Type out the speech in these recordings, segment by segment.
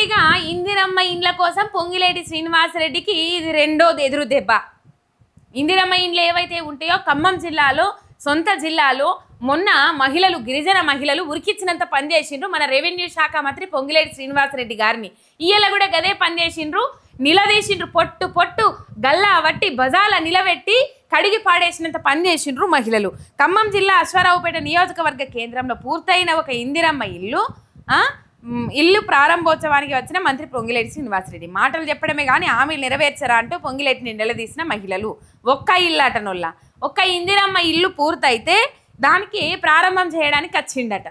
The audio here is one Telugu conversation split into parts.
ఒక్కటిగా ఇందిరమ్మ ఇండ్ల కోసం పొంగిలేటి శ్రీనివాసరెడ్డికి ఇది రెండోది ఎదురు దెబ్బ. ఇందిరమ్మ ఇండ్లు ఏవైతే ఉంటాయో ఖమ్మం జిల్లాలో సొంత జిల్లాలో మొన్న మహిళలు గిరిజన మహిళలు ఉరికిచ్చినంత పనిచేసిండ్రు మన రెవెన్యూ శాఖ మంత్రి పొంగిలేటి శ్రీనివాసరెడ్డి గారిని. ఇయ్యాల కూడా గదే పనిచేసిండ్రు, నిలదీసిండ్రు, పొట్టు పొట్టు గల్లా వట్టి బజాల నిలబెట్టి కడిగి పాడేసినంత పని చేసిండ్రు మహిళలు. ఖమ్మం జిల్లా అశ్వారావుపేట నియోజకవర్గ కేంద్రంలో పూర్తయిన ఒక ఇందిరమ్మ ఇల్లు ప్రారంభోత్సవానికి వచ్చిన మంత్రి పొంగిలేటి శ్రీనివాసరెడ్డి మాటలు చెప్పడమే కానీ హామీలు నెరవేర్చరా అంటూ పొంగిలేటిని నిలదీసిన మహిళలు. ఒక్క ఇల్లు అటనొల్ల ఒక్క ఇందిరమ్మ ఇల్లు పూర్తయితే దానికి ప్రారంభం చేయడానికి వచ్చిండట.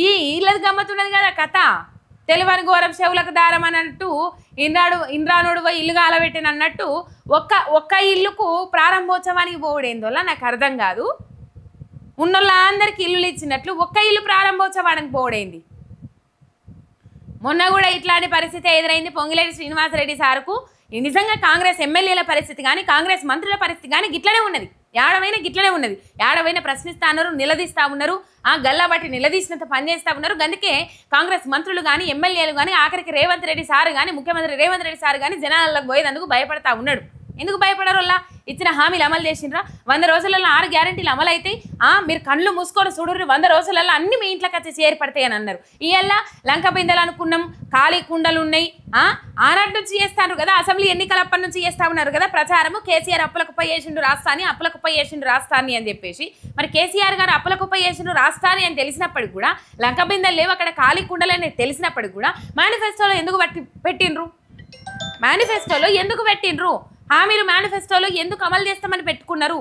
ఈ ఇళ్ళది గమ్మతున్నది కదా కథ. తెలివని ఘోరం చెవులకు దారం అన్నట్టు ఇంద్రానుడు ఇల్లు కాలబెట్టిన అన్నట్టు ఒక్క ఇల్లుకు ప్రారంభోత్సవానికి పోవడేందోలా నాకు అర్థం కాదు. ఉన్నోళ్ళ అందరికి ఇల్లులు ఇచ్చినట్లు ఒక్క ఇల్లు ప్రారంభోత్సవానికి పోవడైంది. మొన్న కూడా ఇట్లాంటి పరిస్థితి ఎదురైంది పొంగిలేటి శ్రీనివాసరెడ్డి సార్కు. నిజంగా కాంగ్రెస్ ఎమ్మెల్యేల పరిస్థితి కానీ కాంగ్రెస్ మంత్రుల పరిస్థితి కానీ గిట్లనే ఉన్నది. ఏడవైనా గిట్లనే ఉన్నది. ఏడవైనా ప్రశ్నిస్తా ఉన్నారు, నిలదీస్తా ఉన్నారు, గల్లా బట్టి నిలదీసినంత పనిచేస్తూ ఉన్నారు. అందుకే కాంగ్రెస్ మంత్రులు కానీ ఎమ్మెల్యేలు కానీ ఆఖరికి రేవంత్ రెడ్డి సార్ కానీ ముఖ్యమంత్రి రేవంత్ రెడ్డి సార్ కానీ జనాలకు పోయేందుకు భయపడతా ఉన్నాడు. ఎందుకు భయపడరోల్లా? ఇచ్చిన హామీలు అమలు చేసిండ్రా? 100 రోజులలో 6 గ్యారెంటీలు అమలు అవుతాయి, మీరు కళ్ళు మూసుకొని చూడరు, 100 రోజులలో అన్ని మీ ఇంట్లోకి వచ్చి చేరిపడతాయి అని అన్నారు. ఇవాళ లంక బిందెలు అనుకున్నాం, ఖాళీ కుండలు ఉన్నాయి, ఆనాటి నుంచి చేస్తారు కదా, అసెంబ్లీ ఎన్నికలప్పటి నుంచి చేస్తా ఉన్నారు కదా ప్రచారము. కేసీఆర్ అప్పులకు పై చేసిండు రాష్ట్రాన్ని, అప్పులకు పై చేసిండు రాష్ట్రాన్ని అని చెప్పేసి. మరి కేసీఆర్ గారు అప్పులకు పై చేసిండు రాష్ట్రాన్ని అని తెలిసినప్పటికి కూడా, లంక బిందెలు లేవు అక్కడ ఖాళీ కుండలు అని తెలిసినప్పటికి కూడా మేనిఫెస్టోలో ఎందుకు పెట్టిండ్రు? మేనిఫెస్టోలో ఎందుకు పెట్టిండ్రు? హామీలు మేనిఫెస్టోలో ఎందుకు అమలు చేస్తామని పెట్టుకున్నారు?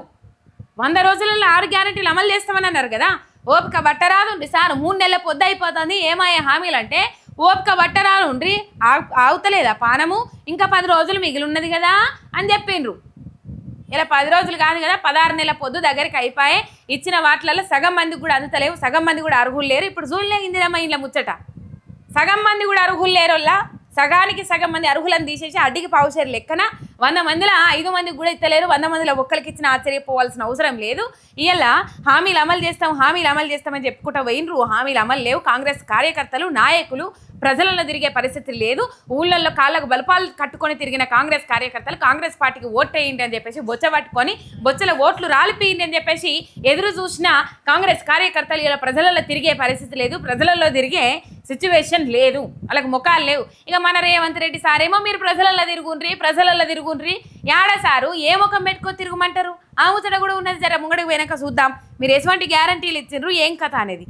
100 రోజులలో 6 గ్యారెంటీలు అమలు చేస్తామని అన్నారు కదా. ఓపిక బట్టరాదుండ్రి సార్, 3 నెలల పొద్దు అయిపోతుంది, ఏమయ్యే హామీలు అంటే ఓపిక బట్టరాదుండ్రి, ఆగుతలేదా పానము, ఇంకా 10 రోజులు మిగిలి ఉన్నది కదా అని చెప్పిండ్రు. ఇలా 10 రోజులు కాదు కదా, 16 నెలల పొద్దు దగ్గరికి అయిపోయాయి. ఇచ్చిన వాటిలలో సగం మందికి కూడా అందుతలేవు, సగం మంది కూడా అర్హులు లేరు. ఇప్పుడు జూన్లో ఇందిరమ్మ ఇండ్ల ముచ్చట, సగం మంది కూడా అర్హులు లేరుల్లా. సగానికి సగం మంది అర్హులను తీసేసి అడ్డికి పావుచేరు లెక్కన 100 మందిలో 5 మందికి కూడా ఇస్తలేరు. 100 మందిలో ఒక్కరికి ఇచ్చిన ఆశ్చర్యపోవాల్సిన అవసరం లేదు. ఇలా హామీలు అమలు చేస్తామని చెప్పుకుంటూ పోయినరు, హామీలు అమలు లేవు. కాంగ్రెస్ కార్యకర్తలు నాయకులు ప్రజలలో తిరిగే పరిస్థితి లేదు. ఊళ్ళల్లో కాళ్ళకు బలపాలు కట్టుకొని తిరిగిన కాంగ్రెస్ కార్యకర్తలు కాంగ్రెస్ పార్టీకి ఓటేయండి అని చెప్పేసి బొచ్చ పట్టుకొని బొచ్చల ఓట్లు రాలిపోయింది అని చెప్పేసి ఎదురు చూసిన కాంగ్రెస్ కార్యకర్తలు ఇలా ప్రజలలో తిరిగే పరిస్థితి లేదు, ప్రజలలో తిరిగే సిచ్యువేషన్ లేదు, వాళ్ళకి ముఖాలు లేవు. ఇక మన రేవంత్ రెడ్డి సారేమో మీరు ప్రజలలో తిరుగుండ్రి యాడ సారు ఏ ముఖం పెట్టుకొని తిరుగుమంటారు? ఆ ముచ్చట కూడా ఉన్నది. జర ముంగడికి పోయినాక చూద్దాం మీరు ఎటువంటి గ్యారంటీలు ఇచ్చిండ్రు ఏం కథ అనేది.